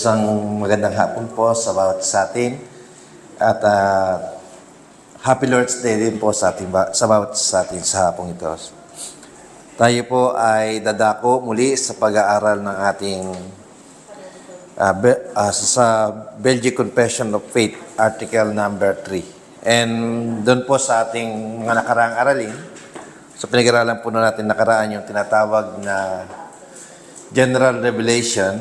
Isang magandang hapon po sa bawat sa atin at Happy Lord's Day din po sa atin, sa bawat sa atin sa hapong ito. Tayo po ay dadako muli sa pag-aaral ng ating sa Belgic Confession of Faith, Article number 3. And doon po sa ating mga nakaraang aralin, sa pinag-aralan po natin nakaraan yung tinatawag na General Revelation,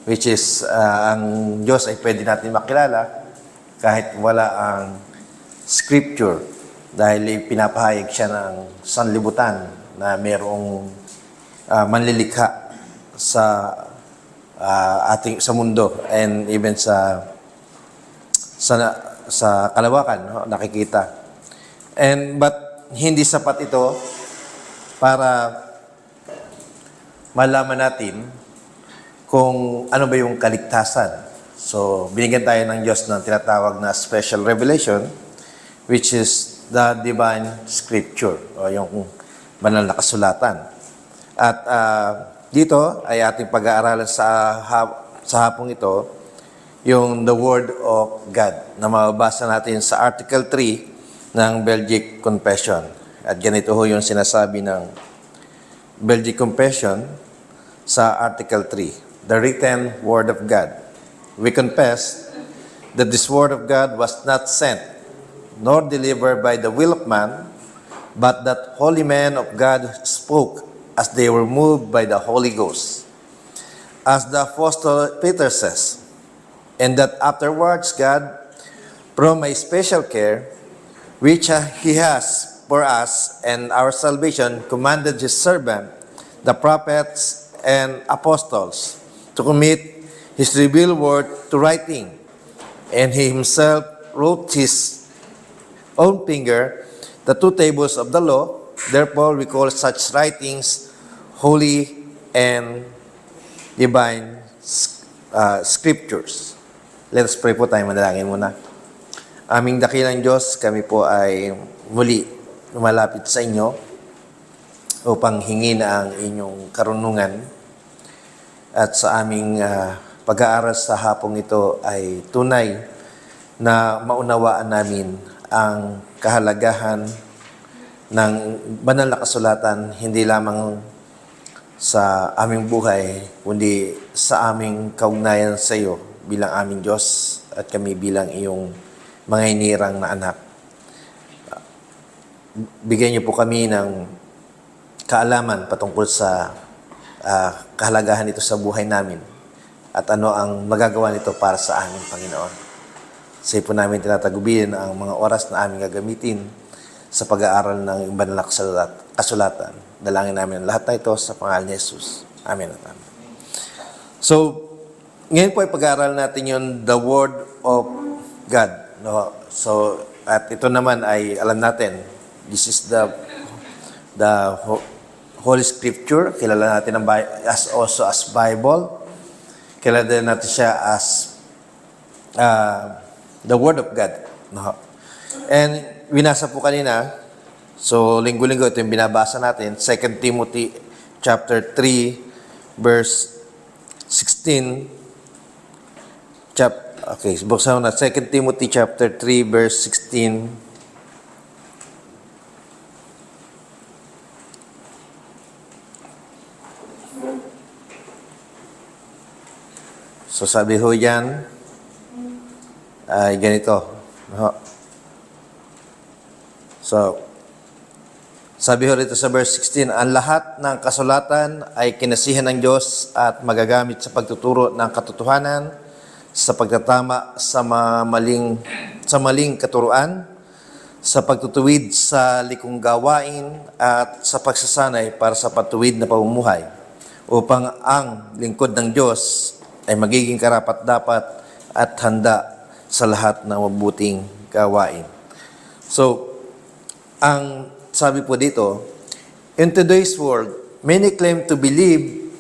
which is ang Diyos ay pwede natin makilala kahit wala ang Scripture dahil pinapahayag siya ng sanlibutan na mayroong manlilikha sa ating sa mundo and even sa kalawakan, no, nakikita. But hindi sapat ito para malaman natin kung ano ba yung kaligtasan. So, binigyan tayo ng Diyos ng tinatawag na special revelation, which is the divine scripture, o yung banal na kasulatan. At dito ay ating pag-aaralan sa hapong ito, yung the Word of God, na mababasa natin sa Article 3 ng Belgic Confession. At ganito ho yung sinasabi ng Belgic Confession sa Article 3. The written Word of God. We confess that this Word of God was not sent, nor delivered by the will of man, but that holy men of God spoke as they were moved by the Holy Ghost. As the Apostle Peter says, and that afterwards God, from a special care, which He has for us and our salvation, commanded His servant, the prophets and apostles, to commit His revealed word to writing, and He Himself wrote His own finger the two tables of the law. Therefore, we call such writings holy and divine scriptures. Let us pray po tayo, manalangin muna. Aming dakilang Diyos, kami po ay muli lumalapit sa inyo upang hingin ang inyong karunungan. At sa aming pag-aaral sa hapong ito ay tunay na maunawaan namin ang kahalagahan ng banal na kasulatan, hindi lamang sa aming buhay, kundi sa aming kaugnayan sa iyo bilang aming Diyos at kami bilang iyong mga hinirang na anak. Bigyan niyo po kami ng kaalaman patungkol sa kahalagahan nito sa buhay namin at ano ang magagawa nito para sa aming Panginoon. Sa po namin tinatagubin ang mga oras na aming gagamitin sa pag-aaral ng banal na kasulatan. Dalangin namin lahat na ito sa pangalan ni Jesus. Amen at amen. So, ngayon po ay pag-aaral natin yung the Word of God. No? So, at ito naman ay alam natin, this is the Holy Scripture. Kilala natin also as Bible. Kilala din natin siya as the Word of God. No? And winasa po kanina, so linggo-linggo ito yung binabasa natin, 2 Timothy chapter 3, verse 16. Okay, buksan mo na, 2 Timothy chapter 3, verse 16. So sabi ho yan, ay ganito. So, sabi ho rito sa verse 16, ang lahat ng kasulatan ay kinasihan ng Diyos at magagamit sa pagtuturo ng katotohanan, sa pagtatama sa maling katuruan, sa pagtutuwid sa likong gawain at sa pagsasanay para sa patuwid na pamumuhay, upang ang lingkod ng Diyos ay magiging karapat-dapat at handa sa lahat ng mabuting gawain. So, ang sabi po dito, in today's world, many claim to believe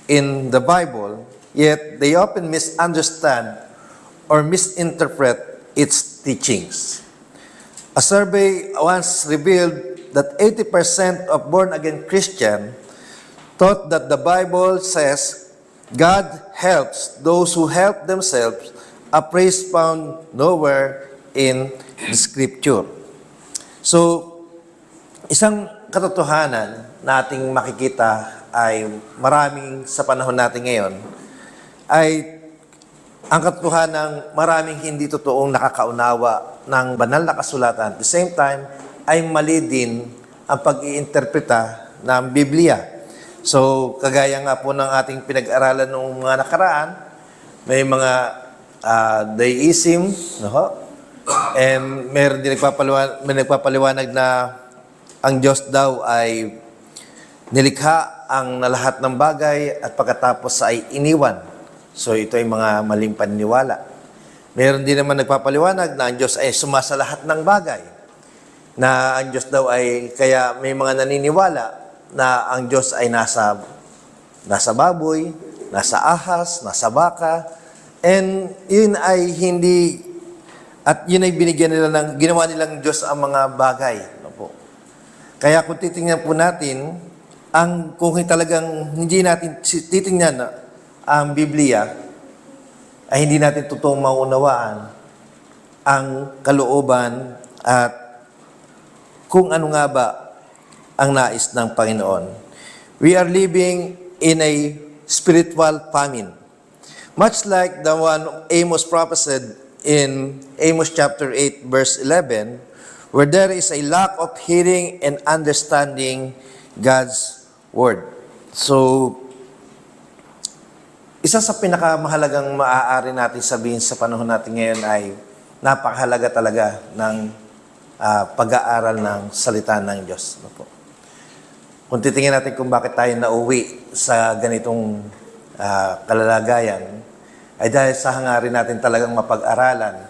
in the Bible, yet they often misunderstand or misinterpret its teachings. A survey once revealed that 80% of born-again Christians thought that the Bible says God helps those who help themselves, a phrase found nowhere in the Scripture. So, isang katotohanan na ating makikita ay maraming sa panahon natin ngayon ay ang katotohanan ng maraming hindi totoong nakakaunawa ng banal na kasulatan. At the same time, ay mali din ang pag-iinterpreta ng Biblia. So, kagaya nga po ng ating pinag-aralan noong mga nakaraan, may mga deism, no? And meron din nagpapaliwanag na ang Diyos daw ay nilikha ang lahat ng bagay at pagkatapos ay iniwan. So ito ay mga maling paniniwala. Meron din naman nagpapaliwanag na ang Diyos ay sumasa lahat ng bagay. Na ang Diyos daw ay, kaya may mga naniniwala na ang Diyos ay nasa baboy, nasa ahas, nasa baka, and yun ay hindi, at yun ay binigyan nila ginawa nilang Diyos ang mga bagay. No po. Kaya kung titingnan po natin, kung talagang hindi natin titingnan ang Biblia, ay hindi natin totoong maunawaan ang kalooban at kung ano nga ba ang nais ng Panginoon. We are living in a spiritual famine. Much like the one Amos prophesied in Amos chapter 8 verse 11, where there is a lack of hearing and understanding God's word. So, isa sa pinakamahalagang maaari natin sabihin sa panahon natin ngayon ay napakahalaga talaga ng pag-aaral ng salita ng Diyos. Kung titingnan natin kung bakit tayo nauwi sa ganitong kalalagayan, ay dahil sa hangarin natin talagang mapag-aralan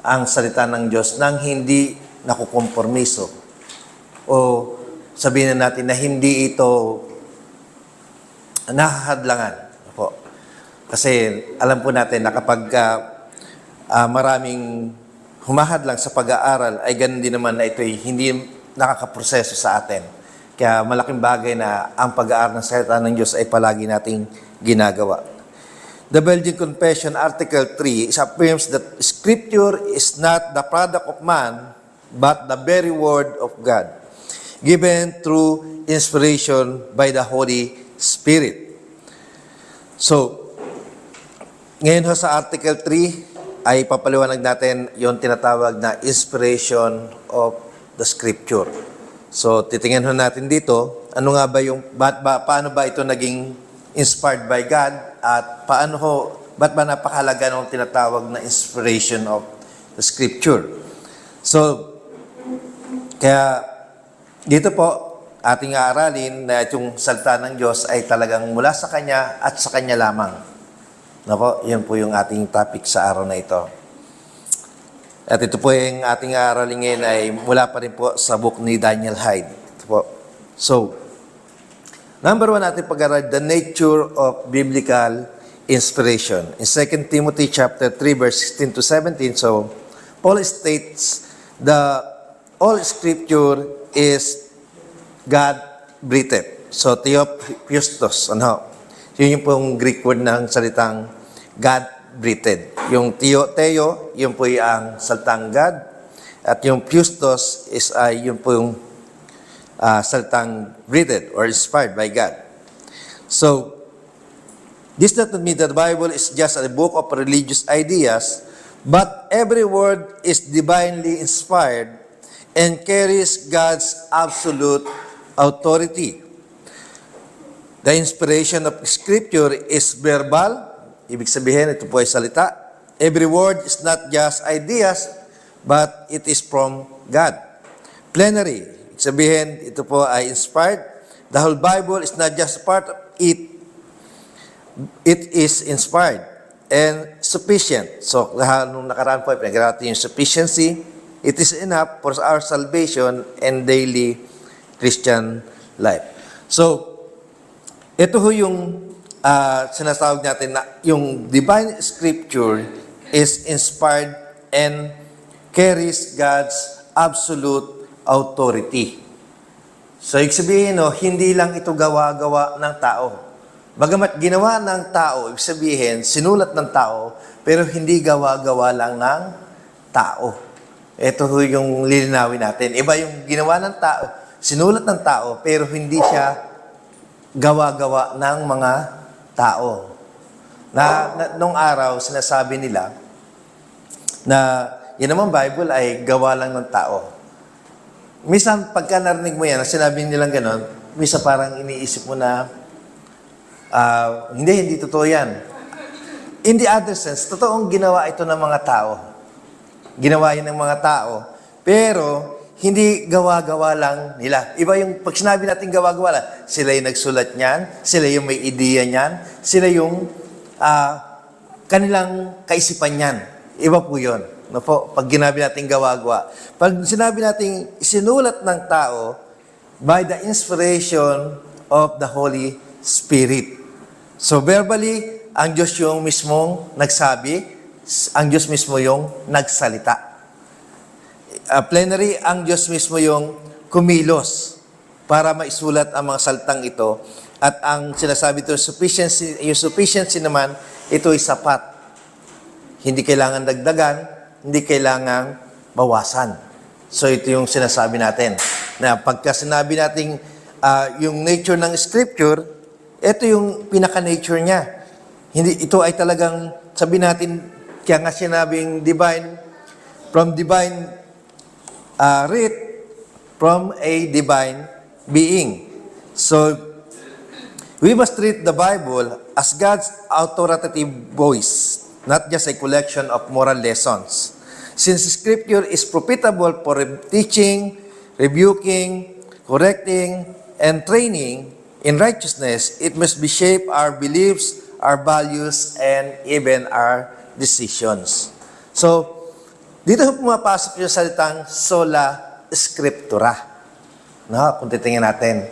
ang salita ng Diyos nang hindi nakukompormiso. O sabihin na natin na hindi ito nahahadlangan. Kasi alam po natin na kapag maraming humahadlang sa pag-aaral, ay ganun din naman na ito'y hindi nakakaproseso sa atin. Kaya malaking bagay na ang pag-aaral ng salita ng Diyos ay palagi nating ginagawa. The Belgian Confession, Article 3, affirms that Scripture is not the product of man, but the very Word of God, given through inspiration by the Holy Spirit. So, ngayon sa Article 3 ay papaliwanag natin yung tinatawag na inspiration of the Scripture. So, titingnan natin dito, ano nga ba paano ba ito naging inspired by God at ba't ba napakahalaga ng tinatawag na inspiration of the Scripture? So, kaya dito po, ating aaralin na itong salita ng Diyos ay talagang mula sa Kanya at sa Kanya lamang. Nako, yan po yung ating topic sa araw na ito. At ito po yung ating aaralin ngayon ay mula pa rin po sa book ni Daniel Hyde. Ito po. So, number 1 natin pag-aral, the nature of biblical inspiration. In 2 Timothy chapter 3, verse 16 to 17, so, Paul states that all Scripture is God-breathed. So, theopneustos, yun yung pong Greek word ng salitang God-breathed. Yung theo, yun po yung salitang God. At yung pneustos is yun po yung salitang breathed or inspired by God. So, this does not mean that the Bible is just a book of religious ideas, but every word is divinely inspired and carries God's absolute authority. The inspiration of Scripture is verbal. Ibig sabihin, ito po ay salita. Every word is not just ideas, but it is from God. Plenary. Ibig sabihin, ito po ay inspired. The whole Bible is not just part of it. It is inspired and sufficient. So, nung nakaraan po, pinag-aralan yung sufficiency. It is enough for our salvation and daily Christian life. So, ito ho yung sinasawag natin na yung divine scripture is inspired and carries God's absolute authority. So, ibig sabihin, hindi lang ito gawa-gawa ng tao. Bagamat ginawa ng tao, ibig sabihin, sinulat ng tao, pero hindi gawa-gawa lang ng tao. Ito ho yung lilinawin natin. Iba yung ginawa ng tao, sinulat ng tao, pero hindi siya gawa-gawa ng mga tao. Nung araw, sinasabi nila na yun naman Bible ay gawa lang ng tao. Minsan, pagka narinig mo yan, sinabi nilang gano'n, minsan parang iniisip mo na, hindi totoo yan. In the other sense, totoong ginawa ito ng mga tao. Ginawa yan ng mga tao, pero hindi gawa-gawa lang nila. Iba yung, pag sinabi natin gawa-gawa lang, sila yung nagsulat niyan, sila yung may ideya niyan, sila yung kanilang kaisipan niyan. Iba po yun. No po, pag ginabi natin gawa-gawa. Pag sinabi natin isinulat ng tao by the inspiration of the Holy Spirit. So verbally, ang Diyos yung mismong nagsabi, ang Diyos mismo yung nagsalita. Plenary, ang Diyos mismo yung kumilos para maisulat ang mga salitang ito. At ang sinasabi ito, yung sufficiency naman, ito ay sapat. Hindi kailangan dagdagan, hindi kailangang bawasan. So ito yung sinasabi natin. Na pagka sinabi natin yung nature ng Scripture, ito yung pinaka-nature niya. Ito ay talagang, sabi natin, kaya nga sinabing divine, from divine writ, from a divine being. So, we must treat the Bible as God's authoritative voice, not just a collection of moral lessons. Since Scripture is profitable for teaching, rebuking, correcting, and training in righteousness, it must be shape our beliefs, our values, and even our decisions. So, dito pumapasok yung salitang sola scriptura. No? Kung titingnan natin.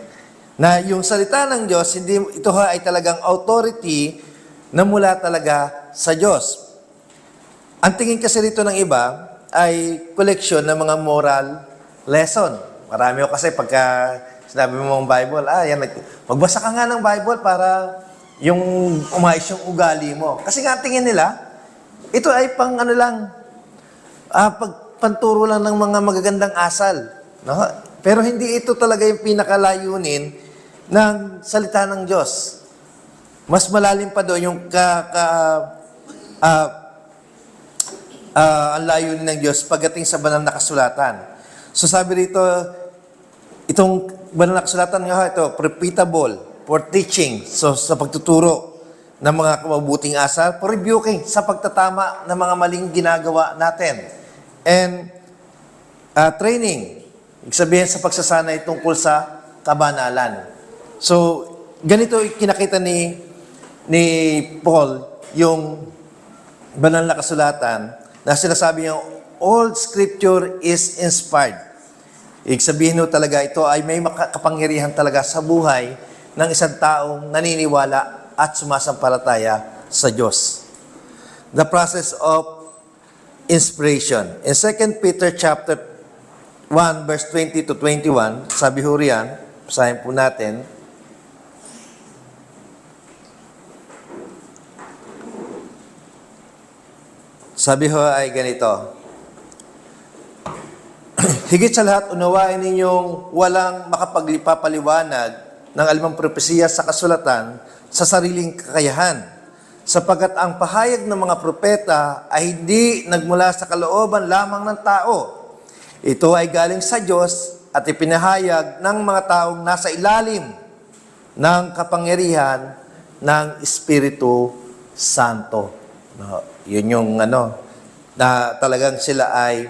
Na yung salita ng Diyos, ito ay talagang authority na mula talaga sa Diyos. Ang tingin kasi rito ng iba ay koleksyon ng mga moral lesson. Marami ko kasi pagka sinabi mo ng Bible, magbasa ka nga ng Bible para yung umayos yung ugali mo. Kasi nga tingin nila, ito ay pang panturo lang ng mga magagandang asal. No? Pero hindi ito talaga yung pinakalayunin ng salita ng Diyos. Mas malalim pa doon yung ang layunin ng Diyos pagdating sa banal na kasulatan. So sabi rito, itong banal na kasulatan nga ito, profitable for teaching, so sa pagtuturo ng mga mabuting asal, for rebuking, sa pagtatama ng mga maling ginagawa natin. And training, ibig sabihin sa pagsasanay tungkol sa kabanalan. So, ganito kinakita ni Paul yung banal na kasulatan na sinasabi niya, all scripture is inspired. Ibig sabihin no talaga, ito ay may kapangyarihan talaga sa buhay ng isang taong naniniwala at sumasampalataya sa Diyos. The process of inspiration. In 2 Peter chapter 1, verse 20 to 21, sabi ho riyan, basahin po natin, sabi ho ay ganito, higit sa lahat, unawain ninyong walang makapaglipapaliwanag ng alimang propesiya sa kasulatan sa sariling kakayahan, sapagkat ang pahayag ng mga propeta ay hindi nagmula sa kalooban lamang ng tao. Ito ay galing sa Diyos at ipinahayag ng mga taong nasa ilalim ng kapangyarihan ng Espiritu Santo. No, yun yung na talagang sila ay,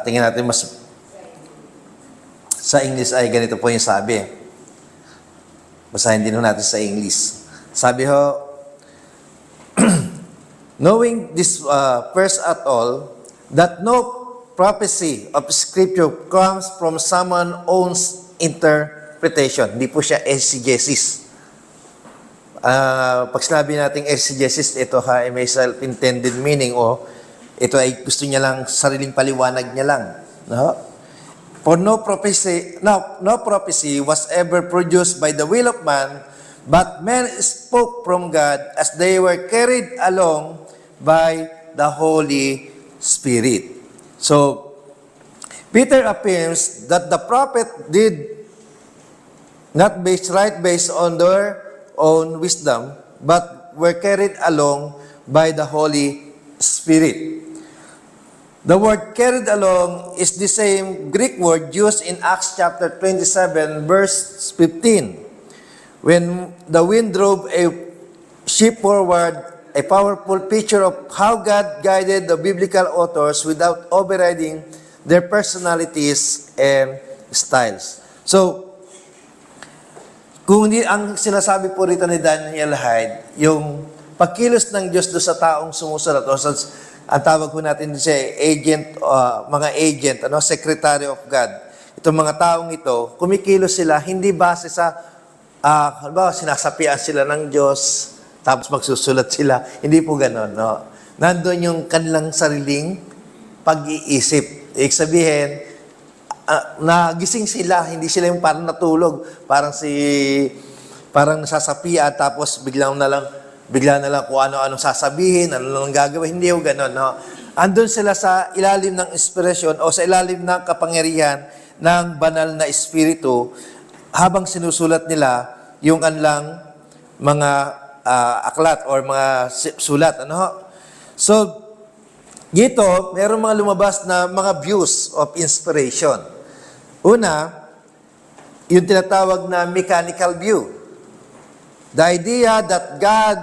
tingnan natin mas, sa English ay ganito po yung sabi. Basahin din natin sa English. Sabi ho, knowing this first at all, that no prophecy of Scripture comes from someone's own interpretation. Hindi po siya exegesis. Pag sinabi natin exegesis, ito ay may self-intended meaning o ito ay gusto niya lang, sariling paliwanag niya lang. No? For no prophecy was ever produced by the will of man, but men spoke from God as they were carried along by the Holy Spirit. So, Peter affirms that the prophet did not based on their own wisdom, but were carried along by the Holy Spirit. The word carried along is the same Greek word used in Acts chapter 27, verse 15. When the wind drove a ship forward, a powerful picture of how God guided the biblical authors without overriding their personalities and styles. So, kung hindi, ang sinasabi po rito ni Daniel Hyde, yung pagkilos ng Diyos doon sa taong sumusulat, o sa, ang tawag ko natin siya, agent, mga agent, secretary of God. Itong mga taong ito, kumikilos sila, hindi base sa, halimbawa, sinasapian sila ng Diyos, tapos magsusulat sila. Hindi po ganon, no? Nandun yung kanilang sariling pag-iisip. Ibig sabihin, nagising sila, hindi sila yung parang natulog, parang nasasapian, tapos bigla na lang kung ano-ano sasabihin, ano lang gagawin, hindi yung gano'n, no? Andun sila sa ilalim ng inspirasyon o sa ilalim ng kapangyarihan ng banal na espiritu habang sinusulat nila yung kanilang mga aklat or mga sulat, ano? So, dito, meron mga lumabas na mga views of inspiration. Una, yung tinatawag na mechanical view. The idea that God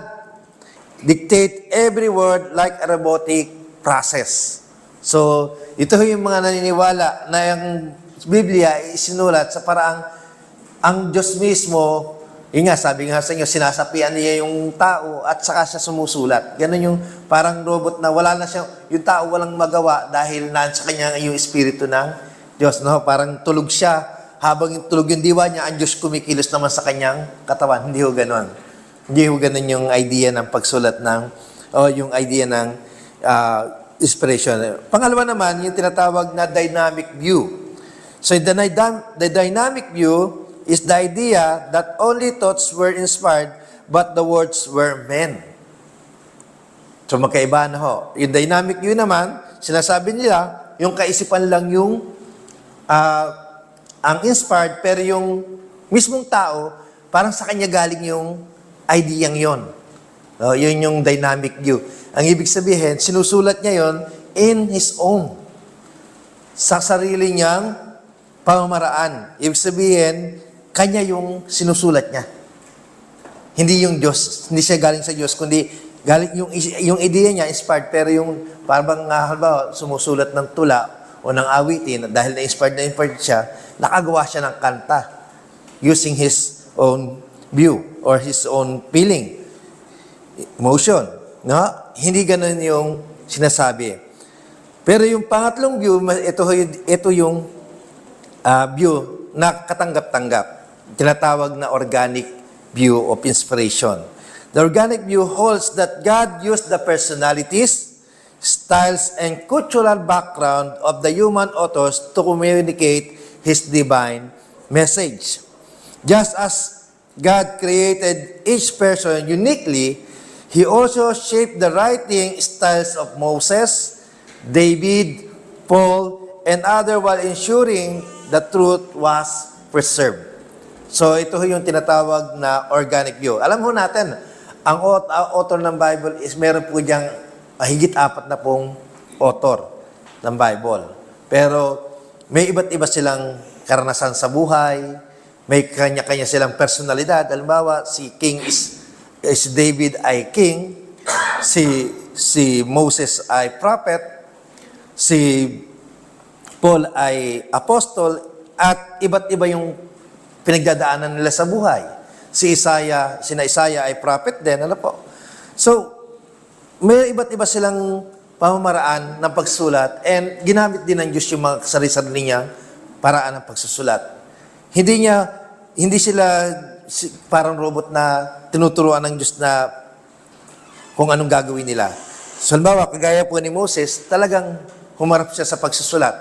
dictate every word like a robotic process. So, ito yung mga naniniwala na yung Biblia ay isinulat sa paraang ang Diyos mismo, yun nga, sabi nga sa inyo, sinasapian niya yung tao at saka siya sumusulat. Ganun yung parang robot na wala na siya, yung tao walang magawa dahil nasa kanya yung espiritu ng Diyos. No? Parang tulog siya, habang tulog yung diwa niya, ang Diyos kumikilos naman sa kanyang katawan. Hindi ho ganun. Hindi ho ganun yung idea ng pagsulat ng, o yung idea ng inspiration. Pangalawa naman, yung tinatawag na dynamic view. So the dynamic view is the idea that only thoughts were inspired but the words were meant. So magkaiba na ho. Yung dynamic view naman, sinasabi nila, yung kaisipan lang yung ang inspired, pero yung mismong tao, parang sa kanya galing yung idea yon. No, yun yung dynamic view. Ang ibig sabihin, sinusulat niya yon in his own. Sa sarili niyang pamamaraan. Ibig sabihin, kanya yung sinusulat niya. Hindi yung Diyos. Hindi siya galing sa Diyos, kundi galing yung idea niya, inspired, pero yung parang halimbawa, sumusulat ng tula o ng awitin, dahil na-inspired siya, nakagawa siya ng kanta using his own view or his own feeling, emotion. No? Hindi ganun yung sinasabi. Pero yung pangatlong view, ito yung view na katanggap-tanggap. Tinatawag na organic view of inspiration. The organic view holds that God used the personalities, styles, and cultural background of the human authors to communicate His divine message. Just as God created each person uniquely, He also shaped the writing styles of Moses, David, Paul, and others while ensuring the truth was preserved. So ito yung tinatawag na organic view. Alam ho natin, ang author ng Bible is meron po diyang higit 40 author ng Bible. Pero may iba't iba silang karanasan sa buhay, may kanya-kanya silang personalidad. Halimbawa, si David ay king, si Moses ay prophet, si Paul ay apostol, at iba't iba yung pinagdadaanan nila sa buhay. Sina Isaiah ay prophet din, ano po. So, may iba't iba silang pamamaraan ng pagsulat and ginamit din ng Diyos yung mga sarili-sarili niyang paraan ng pagsusulat. Hindi sila parang robot na tinuturuan ng Diyos na kung anong gagawin nila. So, halimbawa, kagaya po ni Moses, talagang humarap siya sa pagsusulat.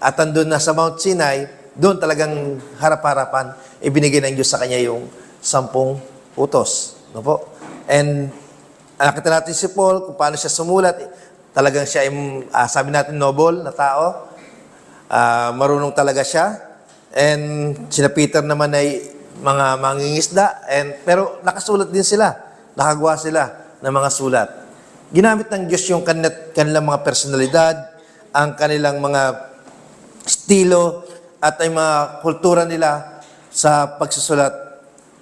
At andun na sa Mount Sinai, doon talagang harap-harapan, ibinigay ng Diyos sa kanya yung 10 utos. No po? And nakita natin si Paul, kung paano siya sumulat. Talagang siya ay, sabi natin, noble na tao. Marunong talaga siya. And sina Peter naman ay mga mangingisda. Pero nakasulat din sila. Nakagawa sila ng mga sulat. Ginamit ng Diyos yung kanilang mga personalidad, ang kanilang mga estilo, at ay mga kultura nila sa pagsusulat.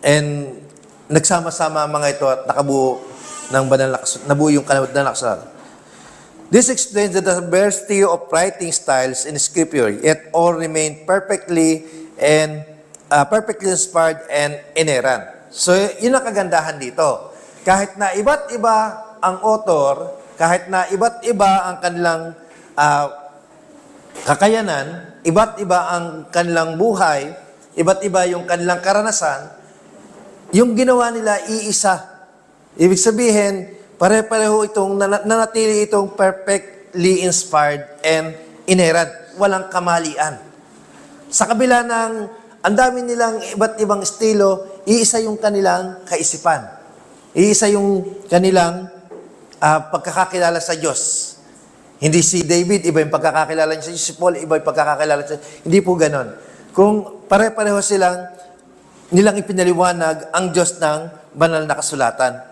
And nagsama-sama ang mga ito at nakabuo ng nabuo yung banal na nakasulat. This explains the diversity of writing styles in Scripture, yet all remain perfectly inspired and inerrant. So, yun ang kagandahan dito. Kahit na iba't iba ang author, kahit na iba't iba ang kanilang kakayanan, iba't iba ang kanilang buhay, iba't iba yung kanilang karanasan, yung ginawa nila iisa. Ibig sabihin, pare-pareho itong nanatili itong perfectly inspired and inerrant. Walang kamalian. Sa kabila ng ang dami nilang iba't ibang estilo, iisa yung kanilang kaisipan. Iisa yung kanilang pagkakakilala sa Diyos. Hindi si David, iba yung pagkakakilala niya sa Diyos. Si Paul, iba yung pagkakakilala sa Diyos. Hindi po ganon. Kung pare-pareho nilang ipinaliwanag ang Diyos ng banal na kasulatan.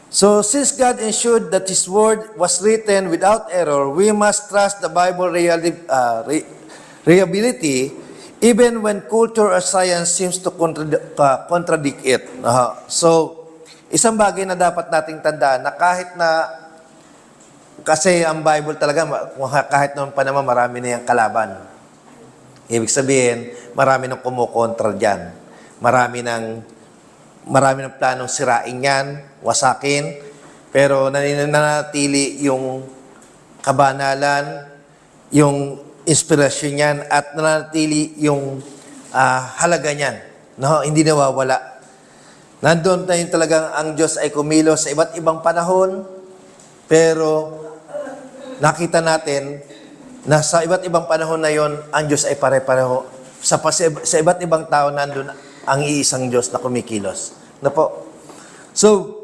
So, since God ensured that His Word was written without error, we must trust the Bible reliability even when culture or science seems to contradict it. So, isang bagay na dapat nating tandaan na kahit na kasi ang Bible talaga, kahit noon pa naman marami na yung kalaban. Ibig sabihin, marami nang kumukontra dyan. Marami ng planong sirain yan, wasakin, pero nananatili yung kabanalan, yung inspirasyon yan, at nananatili yung halaga niyan. No? Hindi nawawala. Nandun na yun talagang ang Diyos ay kumilos sa iba't ibang panahon, pero nakita natin na sa iba't ibang panahon na yon, ang Diyos ay pare-pareho. Sa iba't ibang tao nandun ang iisang Diyos na kumikilos. Na po. So,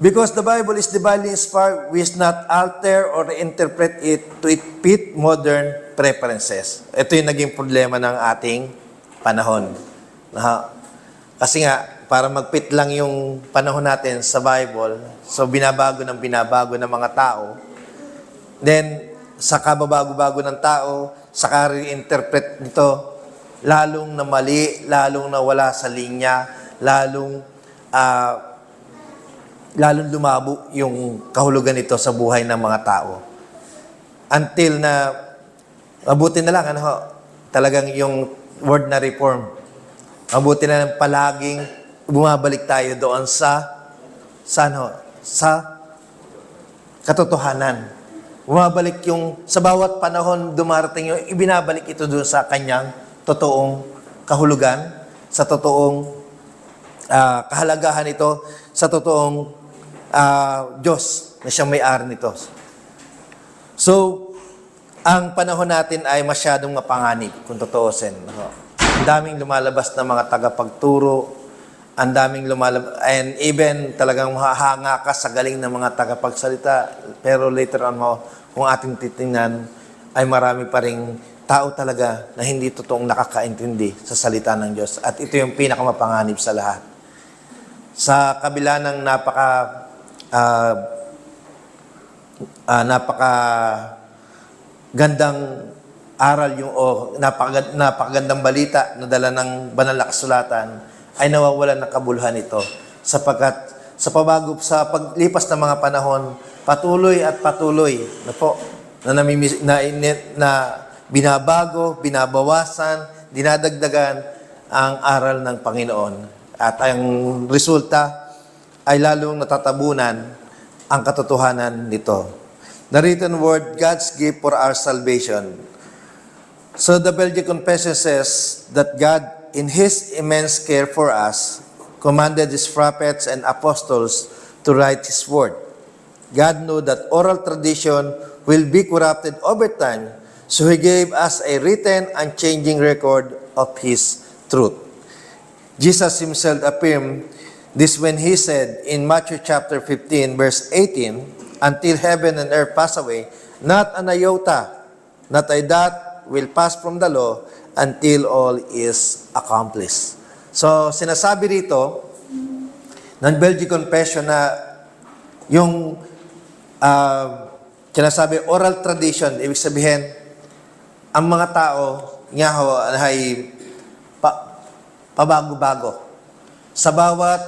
because the Bible is divinely inspired, we should not alter or reinterpret it to fit modern preferences. Ito yung naging problema ng ating panahon. Kasi nga, para mag-fit lang yung panahon natin sa Bible, so binabago ng mga tao, then, sa kababago-bago ng tao, sa ka-reinterpret nito, lalong na mali, lalong na wala sa linya, lalong lumabo yung kahulugan nito sa buhay ng mga tao. Until na, mabuti na lang, talagang yung word na reform, mabuti na lang palaging bumabalik tayo doon sa katotohanan. Bumabalik yung, sa bawat panahon dumarating yung, ibinabalik ito doon sa kanyang totoong kahulugan, sa totoong kahalagahan ito, sa totoong Diyos na siyang may-ari nito. So, ang panahon natin ay masyadong mapanganib, kung totoosin. Ang daming lumalabas na mga tagapagturo, ang daming lumalabas, and even talagang mahahanga ka sa galing ng mga tagapagsalita, pero later on kung ating titingnan, ay marami pa ring tao talaga na hindi totoong nakakaintindi sa salita ng Diyos. At ito yung pinakamapanganib sa lahat. Sa kabila ng napakagandang aral napakagandang balita na dala ng banal na kasulatan, ay nawawalan ng kabuluhan ito sapagkat sa paglipas ng mga panahon, patuloy na binabago, binabawasan, dinadagdagan ang aral ng Panginoon. At ang resulta ay lalong natatabunan ang katotohanan nito. The written word, God's gift for our salvation. So the Belgian Confession says that God, in His immense care for us, commanded His prophets and apostles to write His word. God knew that oral tradition will be corrupted over time, so He gave us a written, unchanging record of His truth. Jesus himself affirmed this when he said in Matthew chapter 15, verse 18, until heaven and earth pass away, not an iota, not a dot will pass from the law until all is accomplished. So, sinasabi rito ng Belgian Confession na yung sinasabi oral tradition, ibig sabihin, ang mga tao nga ho ay pabago-bago. Sa bawat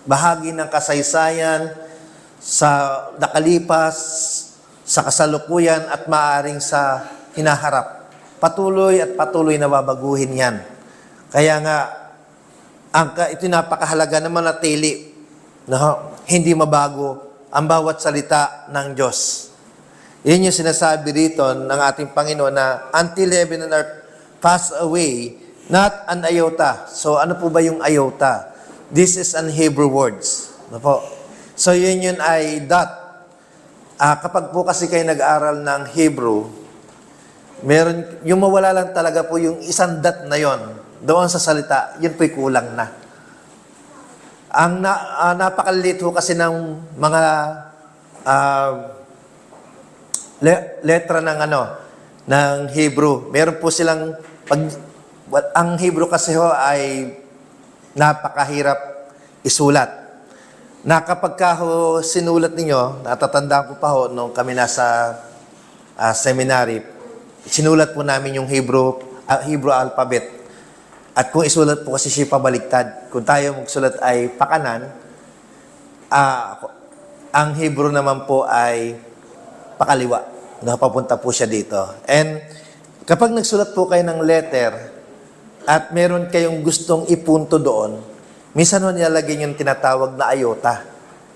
bahagi ng kasaysayan, sa nakalipas, sa kasalukuyan at maaaring sa hinaharap. Patuloy at patuloy na babaguhin yan. Kaya nga, ito napakahalaga na manatili, no? Hindi mabago ang bawat salita ng Diyos. Yun yung sinasabi rito ng ating Panginoon na until heaven and earth pass away, not an iota. So ano po ba yung iota? This is an Hebrew words. Ano po? So yun ay dot. Kapag po kasi kayo nag-aral ng Hebrew, meron, yung mawala lang talaga po yung isang dot na yon doon sa salita, yun po'y kulang na. Ang napakalito kasi ng mga letra ng ng Hebrew. Meron po silang ang Hebrew kasi ho ay napakahirap isulat. Na kapag ho sinulat ninyo, natatandaan ko pa ho nung kami nasa seminary, sinulat po namin yung Hebrew alphabet. At kung isulat po kasi siya pabaliktad, kung tayo magsulat ay pakanan, ang Hebrew naman po ay pakaliwa. Napapunta po siya dito. And kapag nagsulat po kayo ng letter at meron kayong gustong ipunto doon, minsan ho nilalagay yung tinatawag na iota.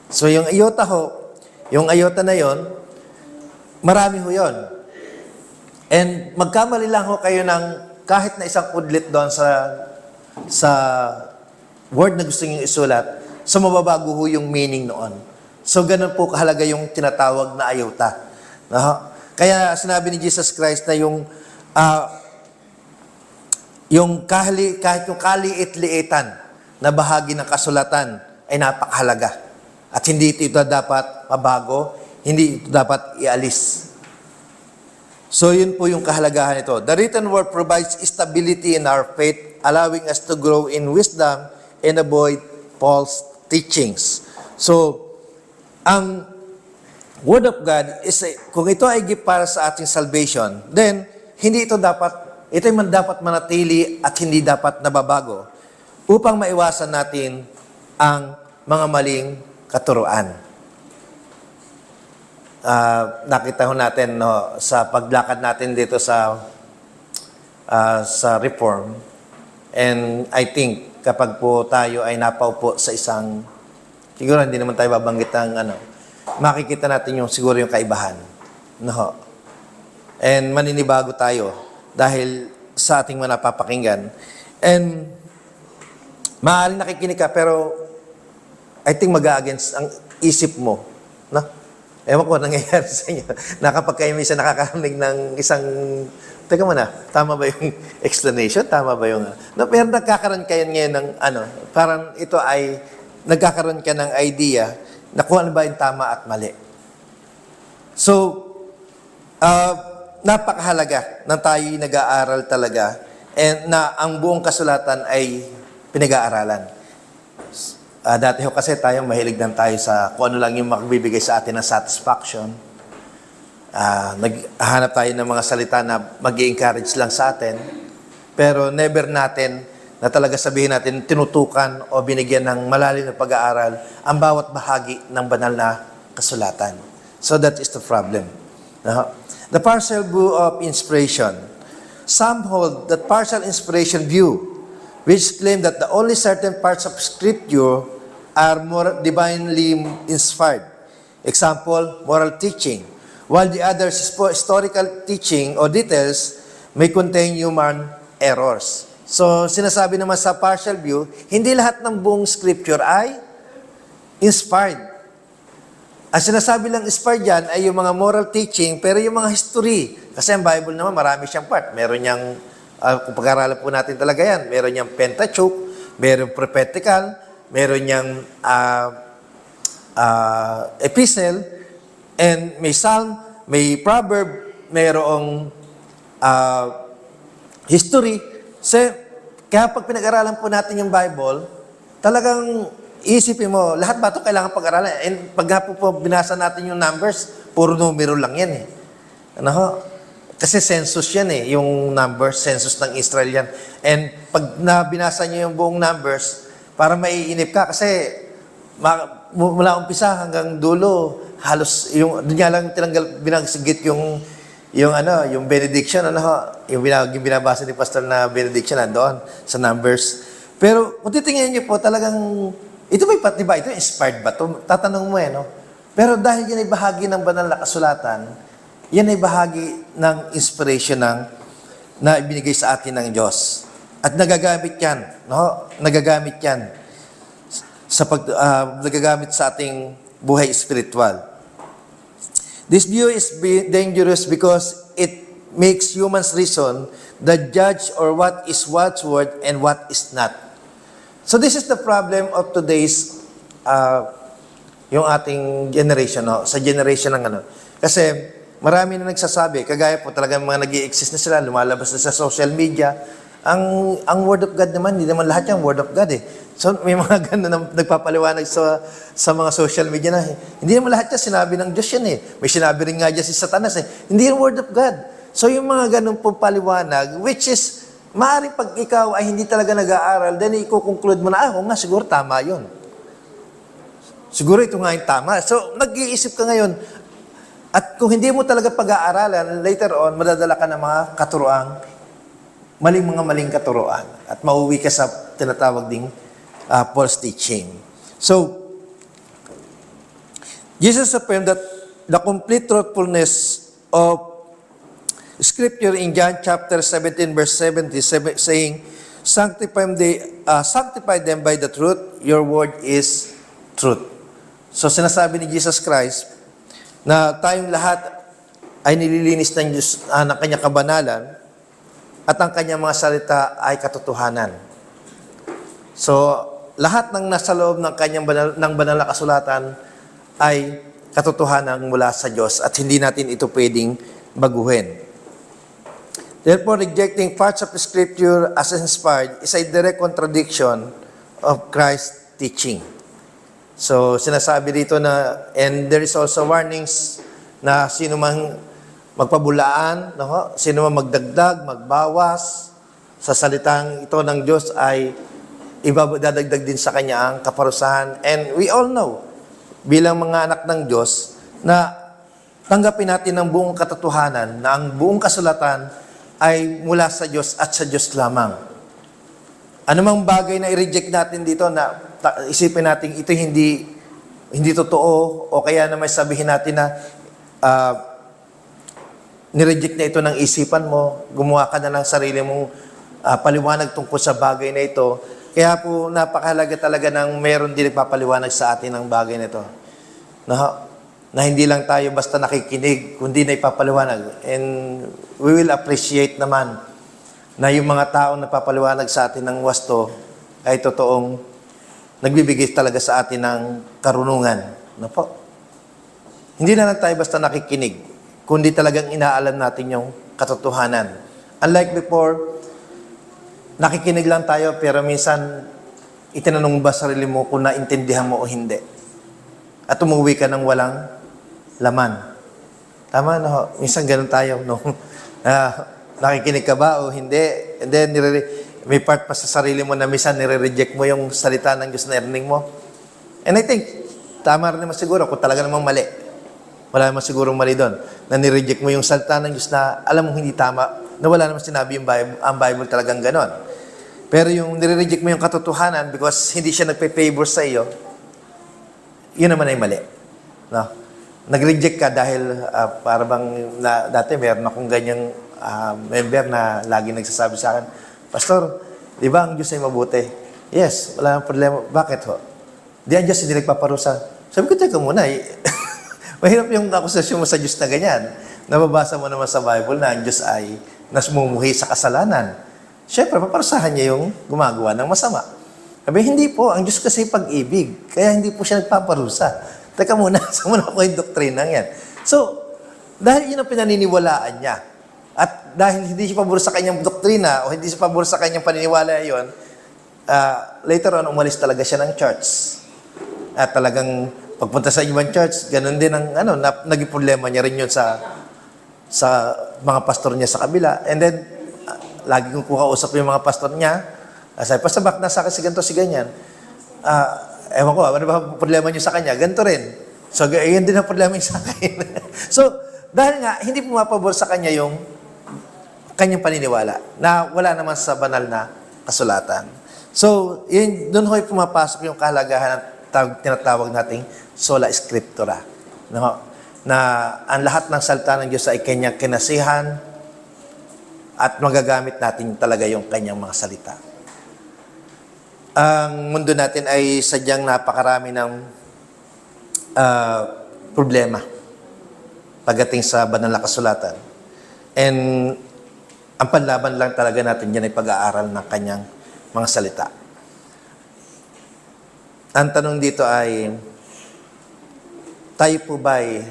So yung iota na yon, marami ho yun. And magkamali lang ho kayo ng kahit na isang udlit doon sa word na gusto nyo isulat, so mababago ho yung meaning noon. So ganun po kahalaga yung tinatawag na iota. No? Kaya sinabi ni Jesus Christ na kahit yung kaliit-liitan na bahagi ng kasulatan ay napakahalaga. At hindi ito dapat mabago, hindi ito dapat ialis. So yun po yung kahalagahan nito. The written word provides stability in our faith, allowing us to grow in wisdom and avoid false teachings. So, ang Word of God is, kung ito ay gift para sa ating salvation, then ito ay dapat manatili at hindi dapat nababago upang maiwasan natin ang mga maling katuruan. Nakita ho natin sa paglakad natin dito sa reform, and I think kapag po tayo ay napaupo sa isang, siguro hindi naman tayo babanggit ng makikita natin siguro yung kaibahan. No? And maninibago tayo dahil sa ating mga napapakinggan. And maaaring nakikinig ka pero I think mag-a-against ang isip mo. No? Ewan ko nangyayari sa inyo. Na kapag kayo minsan nakakarinig ng isang, teka muna, tama ba yung explanation? Tama ba yung, pero nagkakaroon kayo ngayon ng, parang ito ay, nagkakaroon ka ng idea na kung ano ba yung tama at mali. So, napakahalaga na tayo nag-aaral talaga and na ang buong kasulatan ay pinag-aaralan. Dati ho kasi tayo, mahilig lang tayo sa kung ano lang yung magbibigay sa atin ng satisfaction. Naghahanap tayo ng mga salita na mag-i-encourage lang sa atin. Pero never natin na talaga sabihin natin, tinutukan o binigyan ng malalim na pag-aaral ang bawat bahagi ng banal na kasulatan. So that is the problem. The partial view of inspiration. Some hold that partial inspiration view, which claim that the only certain parts of Scripture are more divinely inspired. Example, moral teaching. While the others, historical teaching or details, may contain human errors. So, sinasabi naman sa partial view, hindi lahat ng buong Scripture ay inspired. Ang sinasabi lang inspired dyan ay yung mga moral teaching, pero yung mga history. Kasi ang Bible naman, marami siyang part. Meron niyang, kung pag-aralan po natin talaga yan, meron niyang Pentateuch, Merong prophetical, meron niyang epistle, and may psalm, may proverb, mayroong history. So, kaya pag pinag-aralan po natin yung Bible, talagang isipin mo, lahat ba ito kailangan pag-aralan? And pag po binasa natin yung numbers, puro numero lang yan eh. Ano ho? Kasi census yan eh, yung numbers, census ng Israel yan. And pag binasa niyo yung buong numbers, para maiinip ka kasi mula umpisa hanggang dulo, halos yung doon nga lang tinanggal binagsigit yung benediction, yung binabasa ni pastor na benediction doon sa numbers. Pero kung titingnan niyo po, talagang ito di ba ito inspired ba to? Tatanong mo no? Pero dahil yan ay bahagi ng banal na kasulatan, yan ay bahagi ng inspiration na ibinigay sa atin ng Diyos. At nagagamit yan, no? Nagagamit yan nagagamit sa ating buhay spiritual. This view is dangerous because it makes humans reason the judge or what is God's word and what is not. So this is the problem of today's yung ating generation, no? Sa generation ng Kasi marami na nagsasabi, kagaya po talagang mga nag-i-exist na sila, lumalabas na sa social media. Ang word of God naman, hindi naman lahat yung word of God eh. So may mga gano'n na nagpapaliwanag sa mga social media na hindi naman lahat yan sinabi ng Diyos yan eh. May sinabi rin nga dyan si Satanas eh. Hindi yung word of God. So yung mga gano'n pong paliwanag, which is, maaaring pag ikaw ay hindi talaga nag-aaral, then i-conclude mo na, nga, siguro tama yun. Siguro ito nga yung tama. So nag-iisip ka ngayon, at kung hindi mo talaga pag-aaralan, later on, madadala ka ng mga katuroang, maling katuroan. At mauwi ka sa tinatawag ding false teaching. So, Jesus affirmed that the complete truthfulness of Scripture in John chapter 17, verse 70, saying, sanctify them by the truth, your word is truth. So, sinasabi ni Jesus Christ, na tayong lahat ay nililinis ng Diyos ng kanyang kabanalan at ang kanyang mga salita ay katotohanan. So, lahat ng nasa loob ng kanyang banal na kasulatan ay katotohanan mula sa Diyos at hindi natin ito pwedeng baguhin. Therefore, rejecting parts of the Scripture as inspired is a direct contradiction of Christ's teaching. So, sinasabi dito na, and there is also warnings na sino mang magpabulaan, sino mang magdagdag, magbawas sa salitang ito ng Diyos ay dadagdag din sa kanya ang kaparusahan. And we all know, bilang mga anak ng Diyos, na tanggapin natin ang buong katotohanan na ang buong kasulatan ay mula sa Diyos at sa Diyos lamang. Anumang bagay na i-reject natin dito na isipin natin ito hindi totoo o kaya naman sabihin natin na nireject na ito ng isipan mo, gumawa ka na ng sarili mong paliwanag tungkol sa bagay na ito. Kaya po napakahalaga talaga ng meron din nagpapaliwanag sa atin ng bagay na ito. Na hindi lang tayo basta nakikinig, kundi na ipapaliwanag. And we will appreciate naman na yung mga taong napapaliwanag sa atin ng wasto ay totoong nagbibigay talaga sa atin ng karunungan. No po? Hindi na lang tayo basta nakikinig, kundi talagang inaalam natin yung katotohanan. Unlike before, nakikinig lang tayo pero minsan itinanong ba sarili mo kung naintindihan mo o hindi. At umuwi ka ng walang laman. Tama, no? Minsan ganun tayo, no? Nakikinig ka ba o hindi? And then, may part pa sa sarili mo na minsan nire-reject mo yung salita ng Diyos na narinig mo. And I think, tama rin naman siguro kung talaga namang mali. Wala naman siguro mali doon. Na nireject mo yung salita ng Diyos na alam mong hindi tama, na wala naman sinabi yung Bible, ang Bible talagang ganon. Pero yung nire-reject mo yung katotohanan because hindi siya nagpe-favor sa iyo, yun naman ay mali. No? Nag-reject ka dahil para bang dati meron akong ganyang member na lagi nagsasabi sa akin, Pastor, di ba ang Diyos ay mabuti? Yes, wala nang problema. Bakit ho? Di ang Diyos hindi nagpaparusa. Sabi ko, teka muna, mahirap yung akusasyon mo sa Diyos na ganyan. Nababasa mo naman sa Bible na ang Diyos ay nasmumuhi sa kasalanan. Siyempre, paparusahan niya yung gumagawa ng masama. Sabi, hindi po. Ang Diyos kasi pag-ibig. Kaya hindi po siya nagpaparusa. Teka muna, sa muna ko yung doktrinang yan. So, dahil yun ang pinaniniwalaan niya, at dahil hindi siya pabor sa kanyang doktrina o hindi siya pabor sa kanyang paniniwala yon, later on, umalis talaga siya ng church. At talagang pagpunta sa ibang church, ganun din ang naging problema niya rin yun sa mga pastor niya sa kabila. And then, lagi kong kukausap yung mga pastor niya. Sabi, Pastor Bak, nasa akin si ganito, si ganyan. Ewan ko, ano ba problema niyo sa kanya? Ganito rin. So, yan din ang problema niya sa akin. So, dahil nga, hindi pumapabor sa kanya yung kanyang paniniwala na wala naman sa banal na kasulatan. So, doon ho'y pumapasok yung kahalagahan ng tinatawag nating sola scriptura. No? Na ang lahat ng salita ng Diyos ay kanyang kinasihan at magagamit natin talaga yung kanyang mga salita. Ang mundo natin ay sadyang napakarami ng problema pagdating sa banal na kasulatan. And ang panlaban lang talaga natin yan ay pag-aaral ng kanyang mga salita. Ang tanong dito ay, tayo po ba ay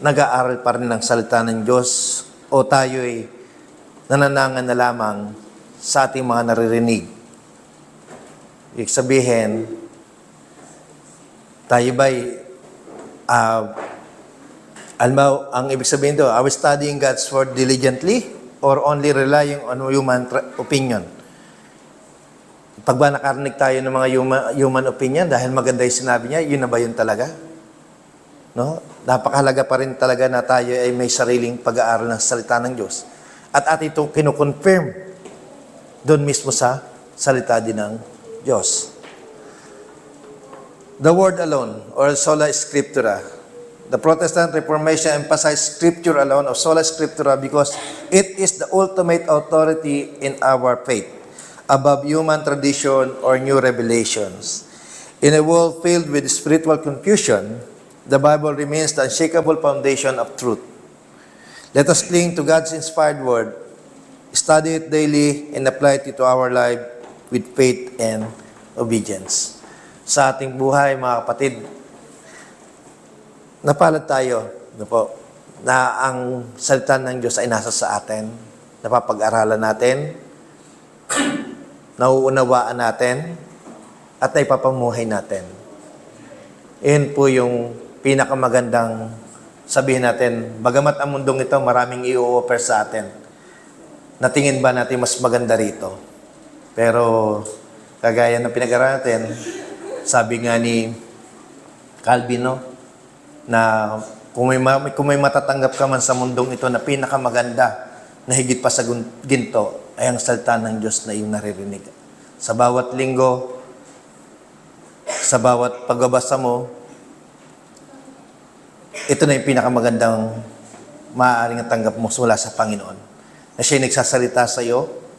nag-aaral pa rin ng salita ng Diyos o tayo ay nananangan na lamang sa ating mga naririnig? Ibig sabihin, tayo ba'y, ang ibig sabihin doon, are we studying God's Word diligently or only relying on human opinion? Pag ba nakarinig tayo ng mga human opinion dahil maganda yung sinabi niya, yun na ba yun talaga? No? Napakahalaga pa rin talaga na tayo ay may sariling pag-aaral ng salita ng Diyos. At itong kinukonfirm doon mismo sa salita din ng Diyos. The word alone, or sola scriptura. The Protestant Reformation emphasized scripture alone, or sola scriptura, because it is the ultimate authority in our faith, above human tradition or new revelations. In a world filled with spiritual confusion, the Bible remains the unshakable foundation of truth. Let us cling to God's inspired word, study it daily, and apply it to our life with faith and obedience. Sa ating buhay, mga kapatid, napalad tayo na ang salita ng Diyos ay nasa sa atin, napapag-aralan natin, nauunawaan natin, at naipapamuhay natin. Iyon po yung pinakamagandang sabihin natin, bagamat ang mundong ito maraming i-offer sa atin, natingin ba natin mas maganda rito? Pero, kagaya ng pinag-aralan natin, sabi nga ni Calvin, na kung may matatanggap ka man sa mundong ito na pinakamaganda, na higit pa sa ginto, ay ang salita ng Diyos na iyong naririnig. Sa bawat linggo, sa bawat pagbabasa mo, ito na yung pinakamagandang maaaring tanggap mo mula sa Panginoon. Na siya'y nagsasalita sa iyo,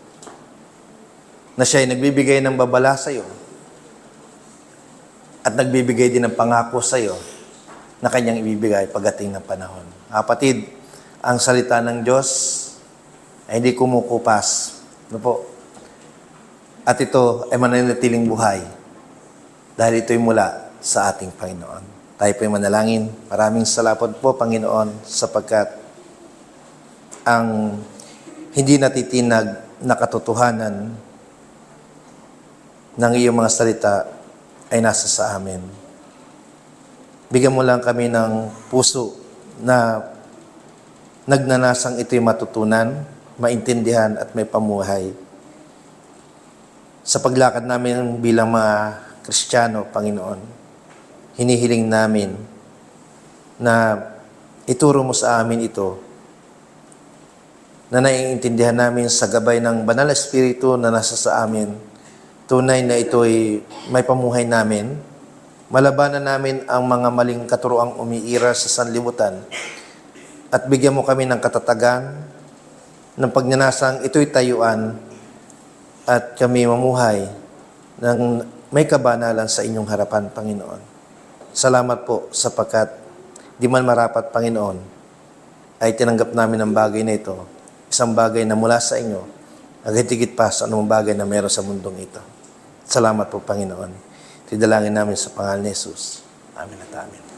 na siya'y nagbibigay ng babala sa iyo, at nagbibigay din ng pangako sa iyo na kanyang ibibigay pagdating ng panahon. Kapatid, ang salita ng Diyos ay hindi kumukupas. At ito ay mananatiling buhay dahil ito'y mula sa ating Panginoon. Tayo po'y manalangin. Maraming salamat po, Panginoon, sapagkat ang hindi natitinag na katotohanan ng iyong mga salita ay nasa sa amin. Bigyan mo lang kami ng puso na nagnanasang ito'y matutunan, maintindihan at may pamuhay. Sa paglakad namin bilang mga Kristiyano, Panginoon, hinihiling namin na ituro mo sa amin ito, na naiintindihan namin sa gabay ng Banal na Espiritu na nasa sa amin. Tunay na ito'y may pamuhay namin. Malabanan namin ang mga maling katuroang umiira sa sanlibutan. At bigyan mo kami ng katatagan ng pagnanasang ito'y tayuan at kami mamuhay ng may kabanalan sa inyong harapan, Panginoon. Salamat po sapagkat di man marapat, Panginoon, ay tinanggap namin ang bagay na ito. Isang bagay na mula sa inyo, higit pa sa anumang bagay na meron sa mundong ito. Salamat po, Panginoon. Tidalangin namin sa pangalan ni Jesus. Amen at amen.